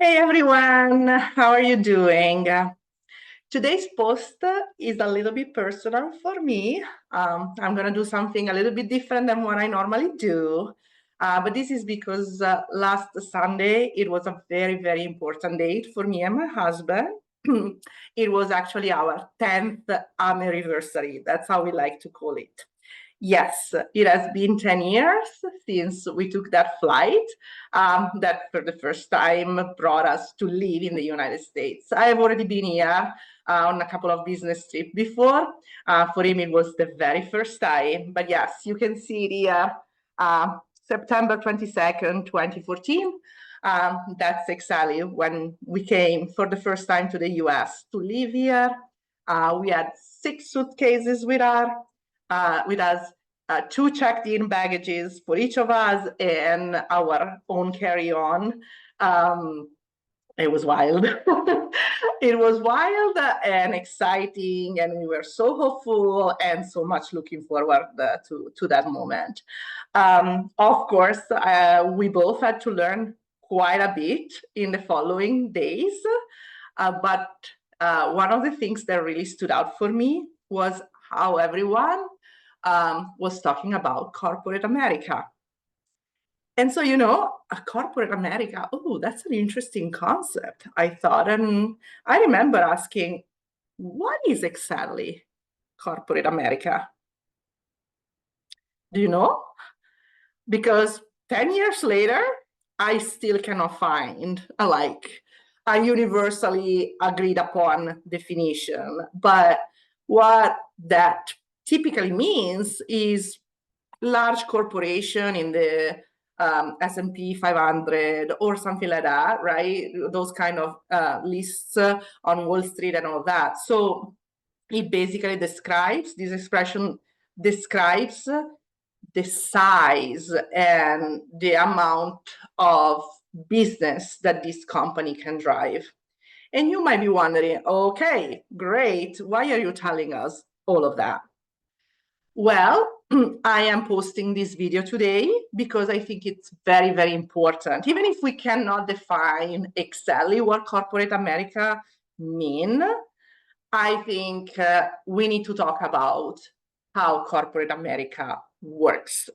Hey everyone, how are you doing? Today's post is a little bit personal for me. I'm going to do something a little bit different than what I normally do. But this is because last Sunday it was a very, very important date for me and my husband. It was actually our 10th Ameriversary. That's how we like to call it. Yes, it has been 10 years since we took that flight that for the first time brought us to live in the United States. I have already been here on a couple of business trips before. For him, it was the very first time. But yes, you can see it here, September 22nd, 2014. That's exactly when we came for the first time to the US to live here. We had 6 suitcases with us, two checked-in baggages for each of us, and our own carry-on. It was wild. It was wild and exciting, and we were so hopeful and so much looking forward to that moment. Of course, we both had to learn quite a bit in the following days, but one of the things that really stood out for me was how everyone was talking about corporate America. And so, a corporate America, oh, that's an interesting concept, I thought. And I remember asking, what is exactly corporate America? Do you know? Because 10 years later, I still cannot find a universally agreed upon definition. But what that typically means is large corporation in the S&P 500 or something like that, right? Those kind of lists on Wall Street and all that. So it basically this expression describes the size and the amount of business that this company can drive. And you might be wondering, okay, great. Why are you telling us all of that? Well, I am posting this video today because I think it's very, very important. Even if we cannot define exactly what corporate America mean, I think we need to talk about how corporate America works.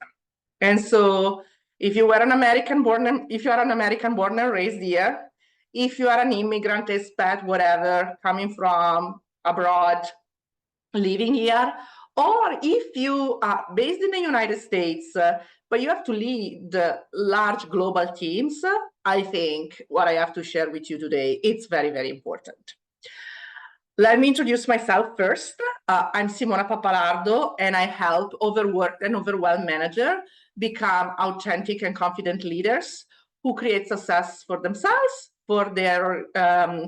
And so if you are an American born and raised here, if you are an immigrant, expat, whatever, coming from abroad, living here, or if you are based in the United States, but you have to lead large global teams, I think what I have to share with you today, it's very, very important. Let me introduce myself first. I'm Simona Pappalardo, and I help overworked and overwhelmed managers become authentic and confident leaders who create success for themselves, for their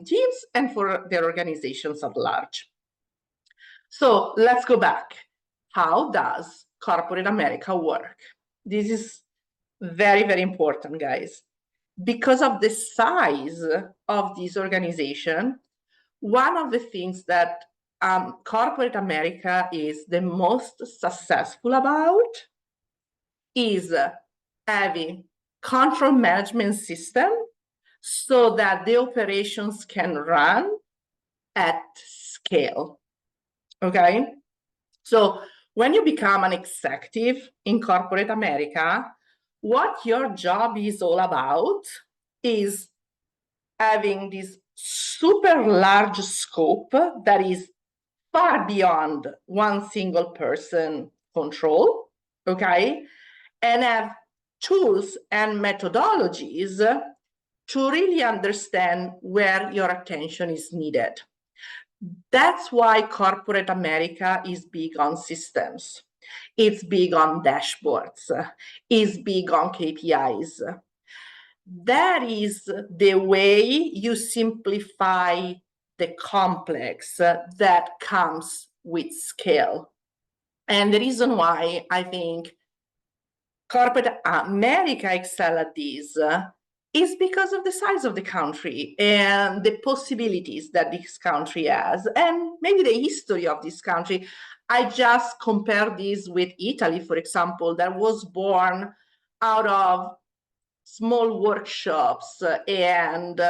teams, and for their organizations at large. So let's go back. How does corporate America work? This is very, very important, guys. Because of the size of this organization, one of the things that corporate America is the most successful about is having control management system so that the operations can run at scale. Okay? So when you become an executive in corporate America, what your job is all about is having this super large scope that is far beyond one single person control, okay? And have tools and methodologies to really understand where your attention is needed. That's why corporate America is big on systems. It's big on dashboards. It's big on KPIs. That is the way you simplify the complex that comes with scale. And the reason why I think corporate America excel at this is because of the size of the country and the possibilities that this country has, and maybe the history of this country. I just compare this with Italy, for example, that was born out of small workshops and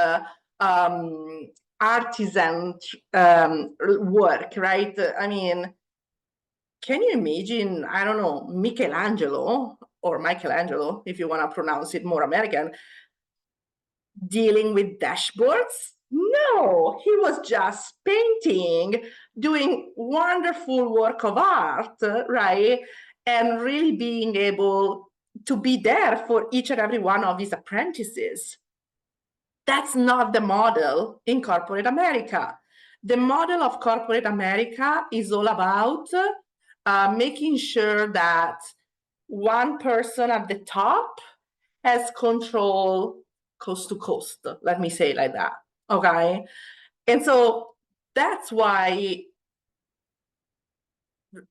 artisan work, right? I mean, can you imagine, I don't know, Michelangelo, if you want to pronounce it more American, dealing with dashboards? No, he was just painting, doing wonderful work of art, right? And really being able to be there for each and every one of his apprentices. That's not the model in corporate America. The model of corporate America is all about making sure that one person at the top has control coast to coast, let me say it like that, okay? And so that's why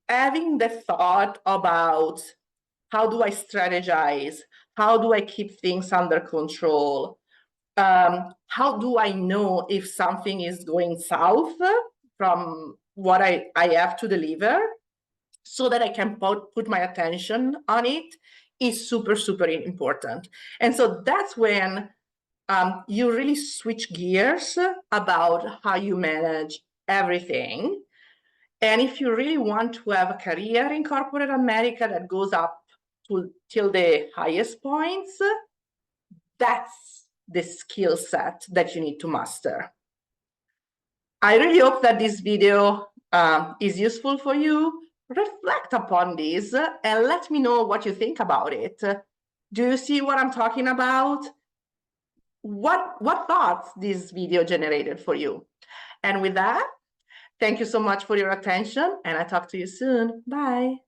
having the thought about how do I strategize, how do I keep things under control, how do I know if something is going south from what I have to deliver so that I can put my attention on it is super, super important. And so that's when you really switch gears about how you manage everything. And if you really want to have a career in corporate America that goes up till the highest points, that's the skill set that you need to master. I really hope that this video is useful for you. Reflect upon this and let me know what you think about it. Do you see what I'm talking about? What thoughts this video generated for you? And with that, thank you so much for your attention, and I'll talk to you soon. Bye.